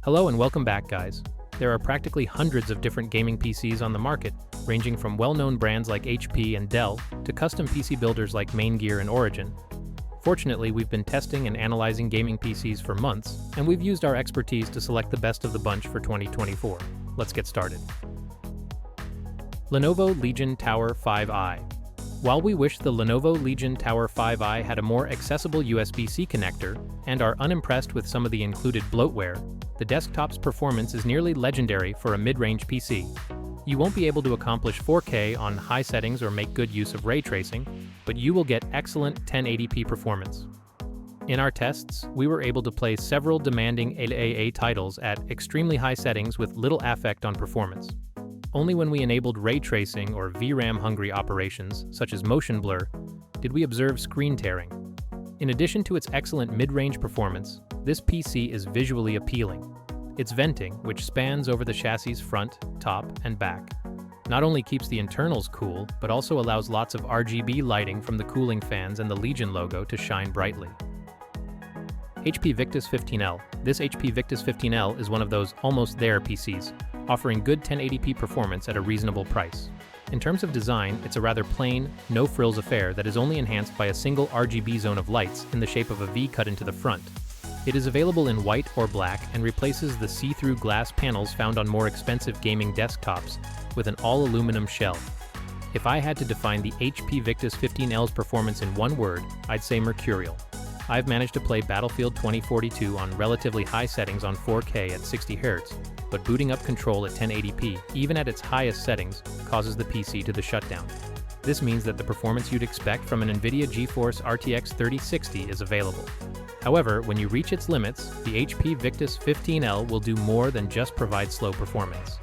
Hello and welcome back, guys. There are practically hundreds of different gaming PCs on the market, ranging from well-known brands like HP and Dell to custom PC builders like Maingear and Origin. Fortunately, we've been testing and analyzing gaming PCs for months, and we've used our expertise to select the best of the bunch for 2024. Let's get started. Lenovo Legion Tower 5i. While we wish the Lenovo Legion Tower 5i had a more accessible USB-C connector and are unimpressed with some of the included bloatware, the desktop's performance is nearly legendary for a mid-range PC. You won't be able to accomplish 4K on high settings or make good use of ray tracing, but you will get excellent 1080p performance. In our tests, we were able to play several demanding AAA titles at extremely high settings with little affect on performance. Only when we enabled ray tracing or VRAM-hungry operations, such as motion blur, did we observe screen tearing. In addition to its excellent mid-range performance, this PC is visually appealing. Its venting, which spans over the chassis' front, top, and back, not only keeps the internals cool, but also allows lots of RGB lighting from the cooling fans and the Legion logo to shine brightly. HP Victus 15L. This HP Victus 15L is one of those almost there PCs, offering good 1080p performance at a reasonable price. In terms of design, it's a rather plain, no-frills affair that is only enhanced by a single RGB zone of lights in the shape of a V cut into the front. It is available in white or black and replaces the see-through glass panels found on more expensive gaming desktops with an all-aluminum shell. If I had to define the HP Victus 15L's performance in one word, I'd say mercurial. I've managed to play Battlefield 2042 on relatively high settings on 4K at 60 Hz, but booting up Control at 1080p, even at its highest settings, causes the PC to the shutdown. This means that the performance you'd expect from an NVIDIA GeForce RTX 3060 is available. However, when you reach its limits, the HP Victus 15L will do more than just provide slow performance.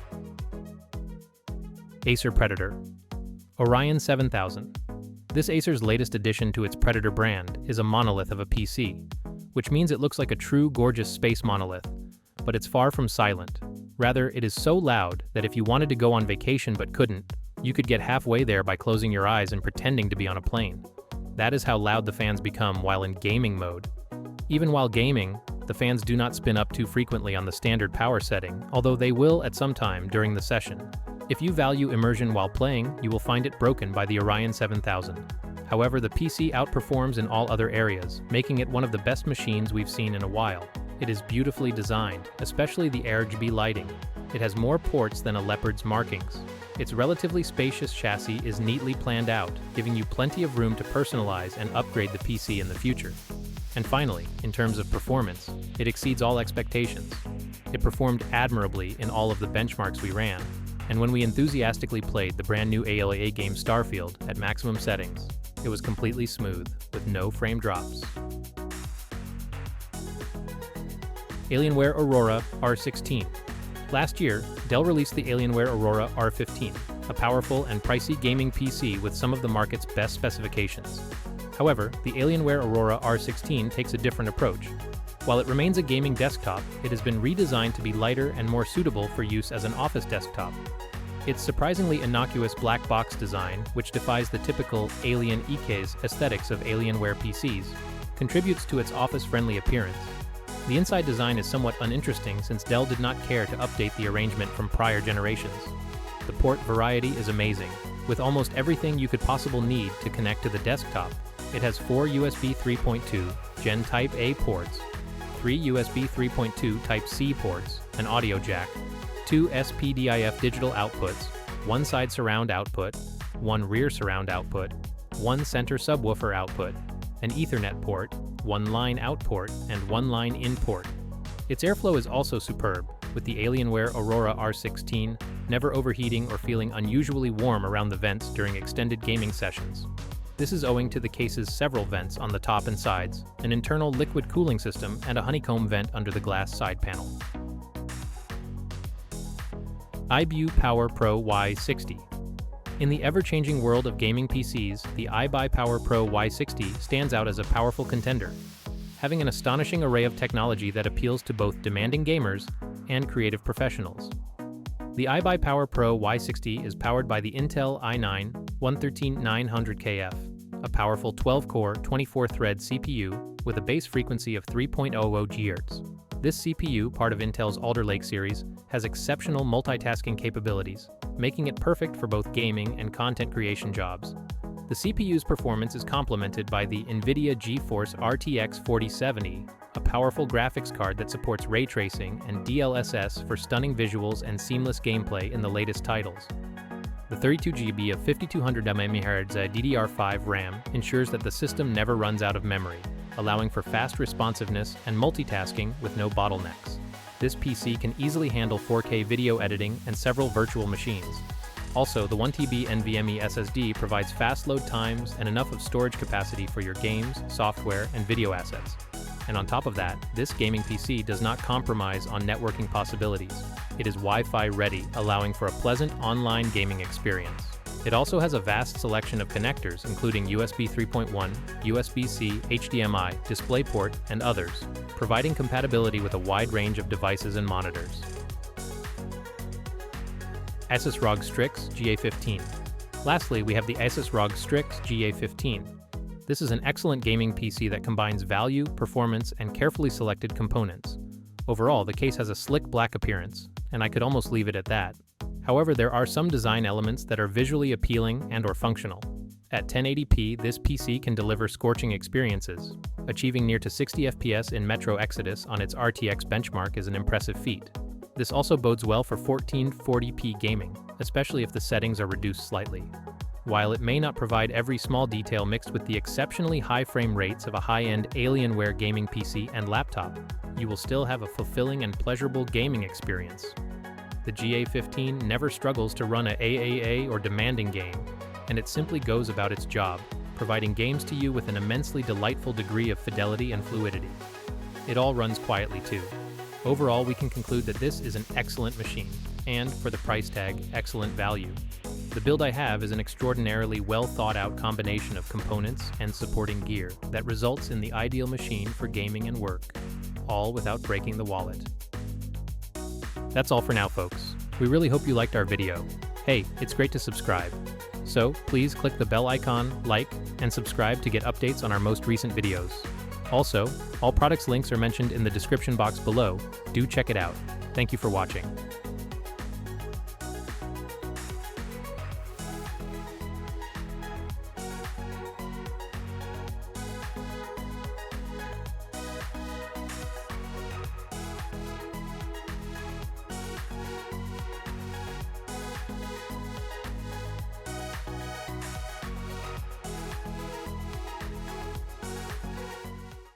Acer Predator. Orion 7000. This Acer's latest addition to its Predator brand is a monolith of a PC, which means it looks like a true gorgeous space monolith, but it's far from silent. Rather, it is so loud that if you wanted to go on vacation but couldn't, you could get halfway there by closing your eyes and pretending to be on a plane. That is how loud the fans become while in gaming mode. Even while gaming, the fans do not spin up too frequently on the standard power setting, although they will at some time during the session. If you value immersion while playing, you will find it broken by the Orion 7000. However, the PC outperforms in all other areas, making it one of the best machines we've seen in a while. It is beautifully designed, especially the RGB lighting. It has more ports than a Leopard's markings. Its relatively spacious chassis is neatly planned out, giving you plenty of room to personalize and upgrade the PC in the future. And finally, in terms of performance, it exceeds all expectations. It performed admirably in all of the benchmarks we ran, and when we enthusiastically played the brand new AAA game Starfield at maximum settings, it was completely smooth, with no frame drops. Alienware Aurora R16. Last year, Dell released the Alienware Aurora R15, a powerful and pricey gaming PC with some of the market's best specifications. However, the Alienware Aurora R16 takes a different approach. While it remains a gaming desktop, it has been redesigned to be lighter and more suitable for use as an office desktop. Its surprisingly innocuous black box design, which defies the typical Alien Ike's aesthetics of Alienware PCs, contributes to its office-friendly appearance. The inside design is somewhat uninteresting since Dell did not care to update the arrangement from prior generations. The port variety is amazing, with almost everything you could possibly need to connect to the desktop. It has 4 USB 3.2 Gen Type A ports, 3 USB 3.2 Type C ports, an audio jack, 2 SPDIF digital outputs, 1 side surround output, 1 rear surround output, 1 center subwoofer output, an Ethernet port, 1 line out port, and 1 line in port. Its airflow is also superb, with the Alienware Aurora R16 never overheating or feeling unusually warm around the vents during extended gaming sessions. This is owing to the case's several vents on the top and sides, an internal liquid cooling system, and a honeycomb vent under the glass side panel. iBUYPOWER Pro Y60. In the ever-changing world of gaming PCs, the iBUYPOWER Pro Y60 stands out as a powerful contender, having an astonishing array of technology that appeals to both demanding gamers and creative professionals. The iBUYPOWER Pro Y60 is powered by the Intel i9-13900KF, a powerful 12-core, 24-thread CPU with a base frequency of 3.00 GHz. This CPU, part of Intel's Alder Lake series, has exceptional multitasking capabilities, making it perfect for both gaming and content creation jobs. The CPU's performance is complemented by the NVIDIA GeForce RTX 4070, a powerful graphics card that supports ray tracing and DLSS for stunning visuals and seamless gameplay in the latest titles. The 32GB of 5200mHz DDR5 RAM ensures that the system never runs out of memory, allowing for fast responsiveness and multitasking with no bottlenecks. This PC can easily handle 4K video editing and several virtual machines. Also, the 1TB NVMe SSD provides fast load times and enough of storage capacity for your games, software, and video assets. And on top of that, this gaming PC does not compromise on networking possibilities. It is Wi-Fi ready, allowing for a pleasant online gaming experience. It also has a vast selection of connectors, including USB 3.1, USB-C, HDMI, DisplayPort, and others, providing compatibility with a wide range of devices and monitors. ASUS ROG Strix GA15. Lastly, we have the ASUS ROG Strix GA15. This is an excellent gaming PC that combines value, performance, and carefully selected components. Overall, the case has a slick black appearance, and I could almost leave it at that. However, there are some design elements that are visually appealing and/or functional. At 1080p, this PC can deliver scorching experiences. Achieving near to 60 FPS in Metro Exodus on its RTX benchmark is an impressive feat. This also bodes well for 1440p gaming, especially if the settings are reduced slightly. While it may not provide every small detail mixed with the exceptionally high frame rates of a high-end Alienware gaming PC and laptop, you will still have a fulfilling and pleasurable gaming experience. The GA15 never struggles to run a AAA or demanding game, and it simply goes about its job, providing games to you with an immensely delightful degree of fidelity and fluidity. It all runs quietly too. Overall, we can conclude that this is an excellent machine, and, for the price tag, excellent value. The build I have is an extraordinarily well thought out combination of components and supporting gear that results in the ideal machine for gaming and work, all without breaking the wallet. That's all for now, folks. We really hope you liked our video. Hey, it's great to subscribe. So, please click the bell icon, like, and subscribe to get updates on our most recent videos. Also, all products links are mentioned in the description box below. Do check it out. Thank you for watching.